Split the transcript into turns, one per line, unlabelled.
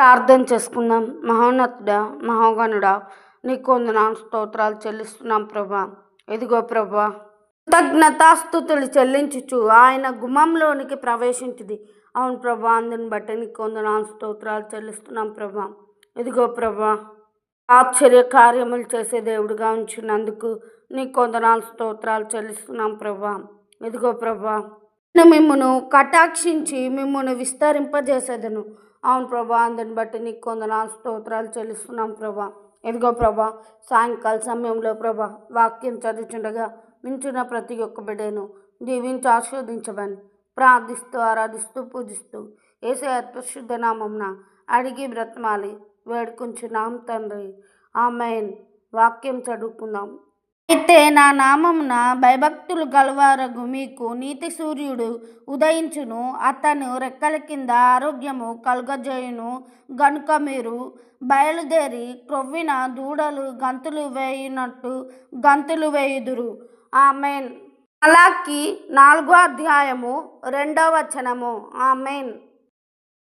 ప్రార్థన చేసుకుందాం. మహోన్నతుడా, మహోగణుడా, నీకు వందనాలు స్తోత్రాలు చెల్లిస్తున్నాం ప్రభా. ఇదిగో ప్రభా, కృతజ్ఞతాస్తుతులు చెల్లించుచు ఆయన గుమ్మంలోనికి ప్రవేశించింది. అవును ప్రభా, అందుని బట్టి నీకు వందనాలు స్తోత్రాలు చెల్లిస్తున్నాం ప్రభా. ఇదిగో ప్రభా, ఆశ్చర్య కార్యములు చేసే దేవుడిగా ఉంచినందుకు నీకు వందనాలు స్తోత్రాలు చెల్లిస్తున్నాం ప్రభా. ఇదిగో ప్రభా, మిమ్మును కటాక్షించి మిమ్మును విస్తరింపజేసేదను. అవును ప్రభా, అందుని బట్టి నీకు వందనాలు స్తోత్రాలు చెల్లిస్తున్నాం ప్రభా. ఇదిగో ప్రభా, సాయంకాల సమయంలో ప్రభా వాక్యం చదువుచుండగా వింటున్న ప్రతి ఒక్క బిడ్డను దీవించి ఆస్వాదించమని ప్రార్థిస్తూ ఆరాధిస్తూ పూజిస్తూ యేసయ్య పరిశుద్ధ నామమున అడిగి బ్రతమాలి వేడుకుంటున్నాం తండ్రి, ఆమేన్. వాక్యం చదువుకుందాం. అయితే నా నామమున భయభక్తులు గలవారగు మీకు నీతి సూర్యుడు ఉదయించును, అతను రెక్కల కింద ఆరోగ్యము కలుగజేయును గనుక మీరు బయలుదేరి క్రొవ్విన దూడలు గంతులు వేయునట్టు గంతులు వేయుదురు. ఆమేన్. మలాకి 4వ అధ్యాయము 2వ వచనము. ఆమేన్.